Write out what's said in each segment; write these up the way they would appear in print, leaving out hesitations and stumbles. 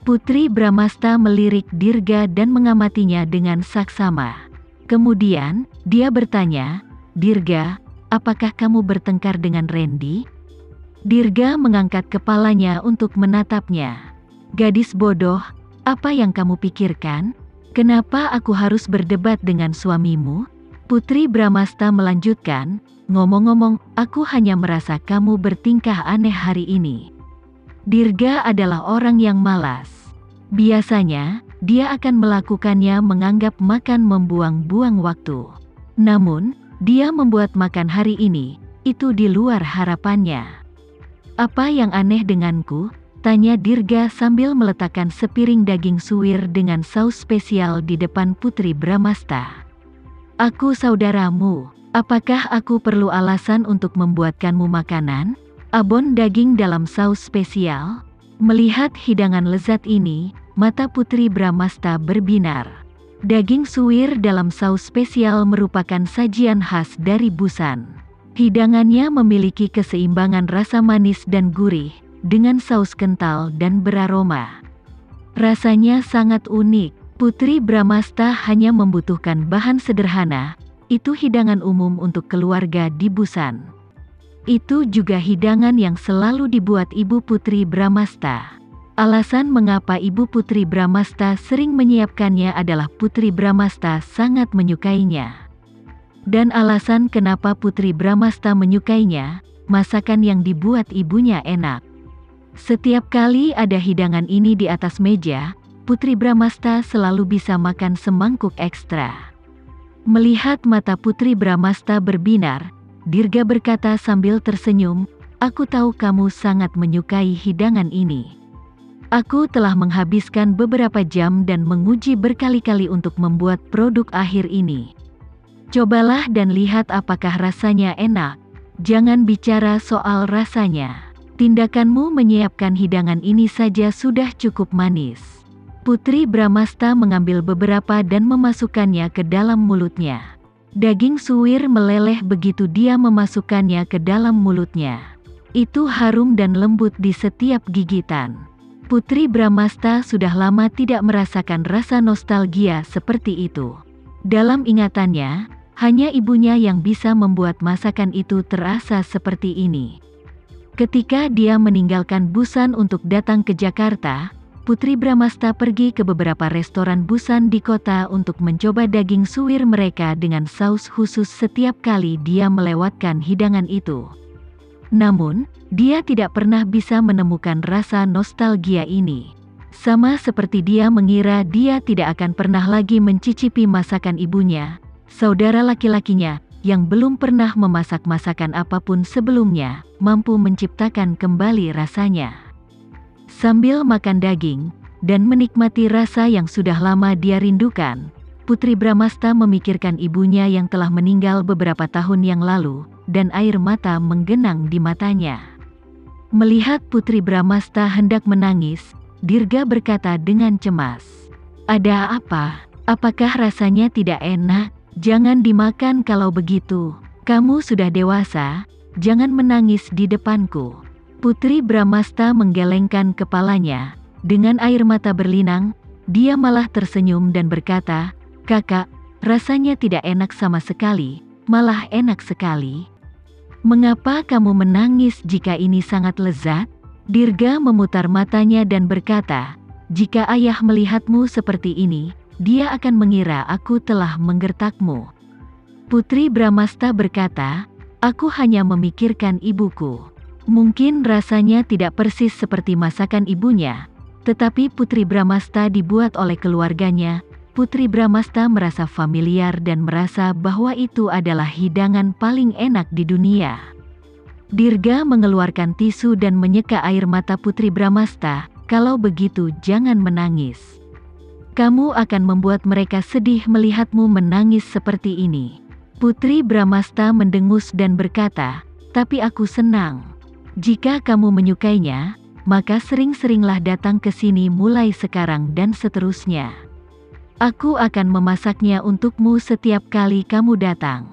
Putri Bramasta melirik Dirga dan mengamatinya dengan saksama. Kemudian, dia bertanya, "Dirga, apakah kamu bertengkar dengan Randy?" Dirga mengangkat kepalanya untuk menatapnya. "Gadis bodoh, apa yang kamu pikirkan? Kenapa aku harus berdebat dengan suamimu?" Putri Bramasta melanjutkan, "Ngomong-ngomong, aku hanya merasa kamu bertingkah aneh hari ini." Dirga adalah orang yang malas. Biasanya, dia akan melakukannya menganggap makan membuang-buang waktu. Namun, dia membuat makan hari ini, itu di luar harapannya. "Apa yang aneh denganku?" tanya Dirga sambil meletakkan sepiring daging suwir dengan saus spesial di depan Putri Bramasta. "Aku saudaramu, apakah aku perlu alasan untuk membuatkanmu makanan? Abon daging dalam saus spesial?" Melihat hidangan lezat ini, mata Putri Bramasta berbinar. Daging suwir dalam saus spesial merupakan sajian khas dari Busan. Hidangannya memiliki keseimbangan rasa manis dan gurih, dengan saus kental dan beraroma. Rasanya sangat unik. Putri Bramasta hanya membutuhkan bahan sederhana, itu hidangan umum untuk keluarga di Busan. Itu juga hidangan yang selalu dibuat Ibu Putri Bramasta. Alasan mengapa Ibu Putri Bramasta sering menyiapkannya adalah Putri Bramasta sangat menyukainya. Dan alasan kenapa Putri Bramasta menyukainya, masakan yang dibuat ibunya enak. Setiap kali ada hidangan ini di atas meja, Putri Bramasta selalu bisa makan semangkuk ekstra. Melihat mata Putri Bramasta berbinar, Dirga berkata sambil tersenyum, "Aku tahu kamu sangat menyukai hidangan ini. Aku telah menghabiskan beberapa jam dan menguji berkali-kali untuk membuat produk akhir ini. Cobalah dan lihat apakah rasanya enak. Jangan bicara soal rasanya. Tindakanmu menyiapkan hidangan ini saja sudah cukup manis." Putri Bramasta mengambil beberapa dan memasukkannya ke dalam mulutnya. Daging suwir meleleh begitu dia memasukkannya ke dalam mulutnya. Itu harum dan lembut di setiap gigitan. Putri Bramasta sudah lama tidak merasakan rasa nostalgia seperti itu. Dalam ingatannya, hanya ibunya yang bisa membuat masakan itu terasa seperti ini. Ketika dia meninggalkan Busan untuk datang ke Jakarta, Putri Bramasta pergi ke beberapa restoran Busan di kota untuk mencoba daging suwir mereka dengan saus khusus setiap kali dia melewatkan hidangan itu. Namun, dia tidak pernah bisa menemukan rasa nostalgia ini. Sama seperti dia mengira dia tidak akan pernah lagi mencicipi masakan ibunya, saudara laki-lakinya, yang belum pernah memasak masakan apapun sebelumnya, mampu menciptakan kembali rasanya. Sambil makan daging, dan menikmati rasa yang sudah lama dia rindukan, Putri Bramasta memikirkan ibunya yang telah meninggal beberapa tahun yang lalu, dan air mata menggenang di matanya. Melihat Putri Bramasta hendak menangis, Dirga berkata dengan cemas, "Ada apa? Apakah rasanya tidak enak? Jangan dimakan kalau begitu. Kamu sudah dewasa, jangan menangis di depanku." Putri Bramasta menggelengkan kepalanya. Dengan air mata berlinang, dia malah tersenyum dan berkata, "Kakak, rasanya tidak enak sama sekali, malah enak sekali." "Mengapa kamu menangis jika ini sangat lezat?" Dirga memutar matanya dan berkata, "Jika ayah melihatmu seperti ini, dia akan mengira aku telah menggertakmu." Putri Bramasta berkata, "Aku hanya memikirkan ibuku. Mungkin rasanya tidak persis seperti masakan ibunya, tetapi Putri Bramasta dibuat oleh keluarganya. Putri Bramasta merasa familiar dan merasa bahwa itu adalah hidangan paling enak di dunia." Dirga mengeluarkan tisu dan menyeka air mata Putri Bramasta. "Kalau begitu jangan menangis. Kamu akan membuat mereka sedih melihatmu menangis seperti ini." Putri Bramasta mendengus dan berkata, "Tapi aku senang. Jika kamu menyukainya, maka sering-seringlah datang ke sini mulai sekarang dan seterusnya. Aku akan memasaknya untukmu setiap kali kamu datang."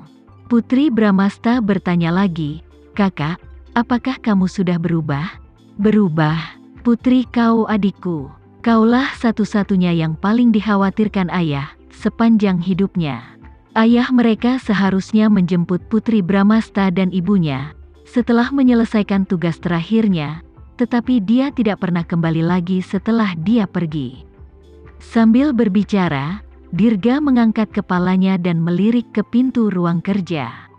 Putri Bramasta bertanya lagi, "Kakak, apakah kamu sudah berubah?" "Berubah, Putri, kau adikku. Kaulah satu-satunya yang paling dikhawatirkan ayah sepanjang hidupnya. Ayah mereka seharusnya menjemput Putri Bramasta dan ibunya setelah menyelesaikan tugas terakhirnya, tetapi dia tidak pernah kembali lagi setelah dia pergi. Sambil berbicara, Dirga mengangkat kepalanya dan melirik ke pintu ruang kerja.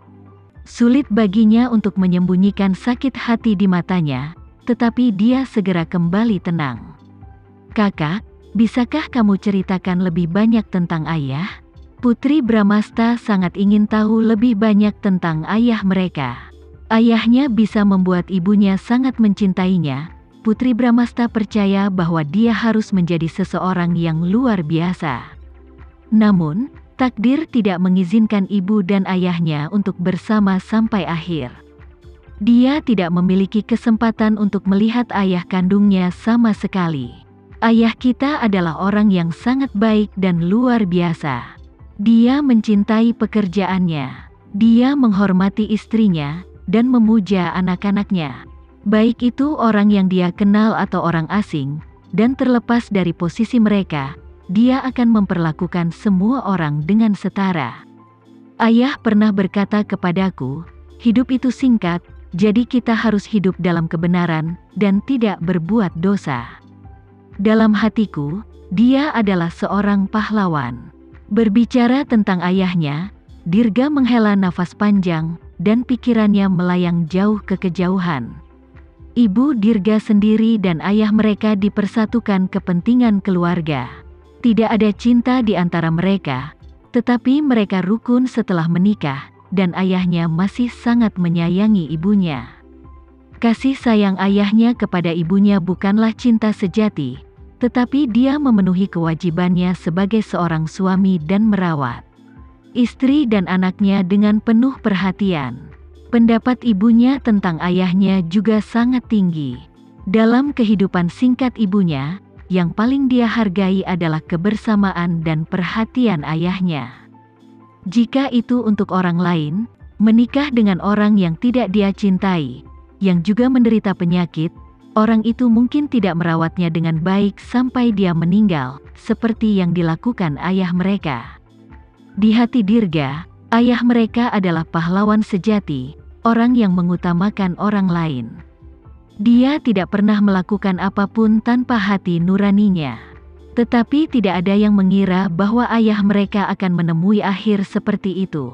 Sulit baginya untuk menyembunyikan sakit hati di matanya, tetapi dia segera kembali tenang. "Kakak, bisakah kamu ceritakan lebih banyak tentang ayah?" Putri Bramasta sangat ingin tahu lebih banyak tentang ayah mereka. Ayahnya bisa membuat ibunya sangat mencintainya. Putri Bramasta percaya bahwa dia harus menjadi seseorang yang luar biasa. Namun, takdir tidak mengizinkan ibu dan ayahnya untuk bersama sampai akhir. Dia tidak memiliki kesempatan untuk melihat ayah kandungnya sama sekali. "Ayah kita adalah orang yang sangat baik dan luar biasa. Dia mencintai pekerjaannya. Dia menghormati istrinya dan memuja anak-anaknya. Baik itu orang yang dia kenal atau orang asing, dan terlepas dari posisi mereka, dia akan memperlakukan semua orang dengan setara. Ayah pernah berkata kepadaku, hidup itu singkat, jadi kita harus hidup dalam kebenaran dan tidak berbuat dosa. Dalam hatiku, dia adalah seorang pahlawan." Berbicara tentang ayahnya, Dirga menghela nafas panjang, dan pikirannya melayang jauh ke kejauhan. Ibu Dirga sendiri dan ayah mereka dipersatukan kepentingan keluarga. Tidak ada cinta di antara mereka, tetapi mereka rukun setelah menikah, dan ayahnya masih sangat menyayangi ibunya. Kasih sayang ayahnya kepada ibunya bukanlah cinta sejati, tetapi dia memenuhi kewajibannya sebagai seorang suami dan merawat istri dan anaknya dengan penuh perhatian. Pendapat ibunya tentang ayahnya juga sangat tinggi. Dalam kehidupan singkat ibunya, yang paling dia hargai adalah kebersamaan dan perhatian ayahnya. Jika itu untuk orang lain, menikah dengan orang yang tidak dia cintai, yang juga menderita penyakit, orang itu mungkin tidak merawatnya dengan baik sampai dia meninggal, seperti yang dilakukan ayah mereka. Di hati Dirga, ayah mereka adalah pahlawan sejati, orang yang mengutamakan orang lain. Dia tidak pernah melakukan apapun tanpa hati nuraninya. Tetapi tidak ada yang mengira bahwa ayah mereka akan menemui akhir seperti itu.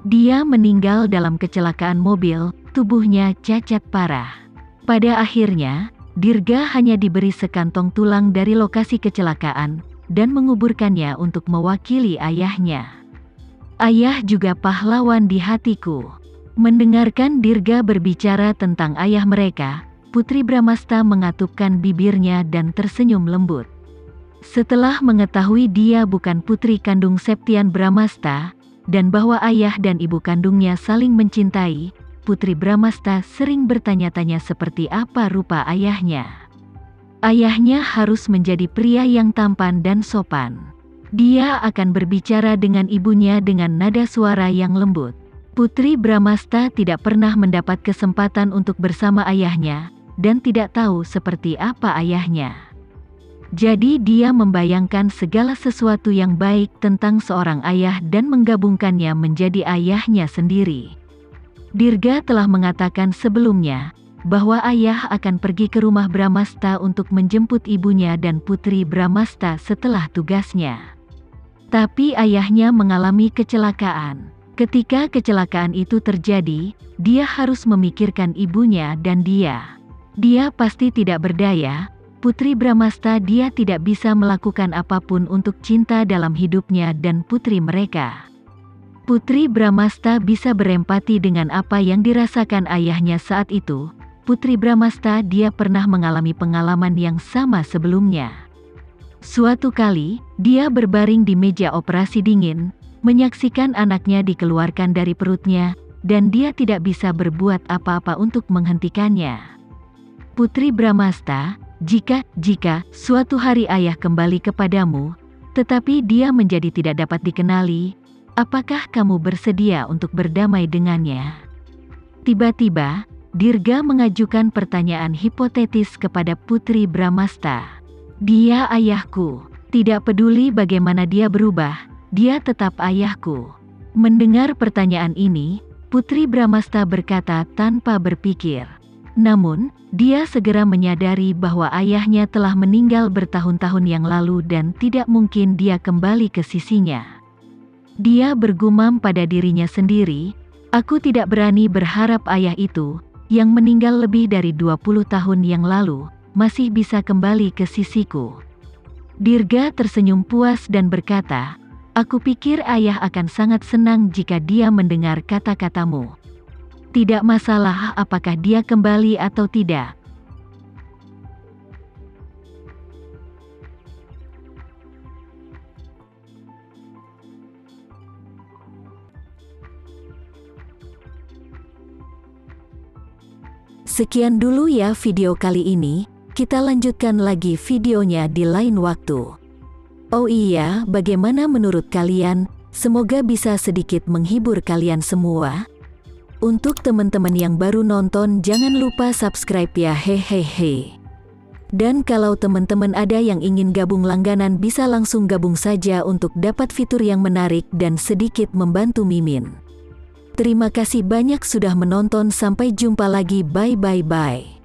Dia meninggal dalam kecelakaan mobil, tubuhnya cacat parah. Pada akhirnya, Dirga hanya diberi sekantong tulang dari lokasi kecelakaan, dan menguburkannya untuk mewakili ayahnya. Ayah juga pahlawan di hatiku. Mendengarkan Dirga berbicara tentang ayah mereka, Putri Bramasta mengatupkan bibirnya dan tersenyum lembut. Setelah mengetahui dia bukan putri kandung Septian Bramasta, dan bahwa ayah dan ibu kandungnya saling mencintai, Putri Bramasta sering bertanya-tanya seperti apa rupa ayahnya. Ayahnya harus menjadi pria yang tampan dan sopan. Dia akan berbicara dengan ibunya dengan nada suara yang lembut. Putri Bramasta tidak pernah mendapat kesempatan untuk bersama ayahnya, dan tidak tahu seperti apa ayahnya. Jadi dia membayangkan segala sesuatu yang baik tentang seorang ayah dan menggabungkannya menjadi ayahnya sendiri. Dirga telah mengatakan sebelumnya, bahwa ayah akan pergi ke rumah Bramasta untuk menjemput ibunya dan Putri Bramasta setelah tugasnya. Tapi ayahnya mengalami kecelakaan. Ketika kecelakaan itu terjadi, dia harus memikirkan ibunya dan dia. Dia pasti tidak berdaya. Putri Bramasta dia tidak bisa melakukan apapun untuk cinta dalam hidupnya dan putri mereka. Putri Bramasta bisa berempati dengan apa yang dirasakan ayahnya saat itu. Putri Bramasta dia pernah mengalami pengalaman yang sama sebelumnya. Suatu kali, dia berbaring di meja operasi dingin, menyaksikan anaknya dikeluarkan dari perutnya, dan dia tidak bisa berbuat apa-apa untuk menghentikannya. Putri Bramasta, jika suatu hari ayah kembali kepadamu, tetapi dia menjadi tidak dapat dikenali, apakah kamu bersedia untuk berdamai dengannya? Tiba-tiba, Dirga mengajukan pertanyaan hipotetis kepada Putri Bramasta. Dia ayahku. Tidak peduli bagaimana dia berubah, dia tetap ayahku. Mendengar pertanyaan ini, Putri Bramasta berkata tanpa berpikir. Namun, dia segera menyadari bahwa ayahnya telah meninggal bertahun-tahun yang lalu dan tidak mungkin dia kembali ke sisinya. Dia bergumam pada dirinya sendiri, "Aku tidak berani berharap ayah itu, yang meninggal lebih dari 20 tahun yang lalu, masih bisa kembali ke sisiku." Dirga tersenyum puas dan berkata, "Aku pikir ayah akan sangat senang jika dia mendengar kata-katamu. Tidak masalah apakah dia kembali atau tidak." Sekian dulu ya video kali ini, kita lanjutkan lagi videonya di lain waktu. Oh iya, bagaimana menurut kalian? Semoga bisa sedikit menghibur kalian semua. Untuk teman-teman yang baru nonton, jangan lupa subscribe ya, hehehe. Dan kalau teman-teman ada yang ingin gabung langganan, bisa langsung gabung saja untuk dapat fitur yang menarik dan sedikit membantu Mimin. Terima kasih banyak sudah menonton, sampai jumpa lagi, bye.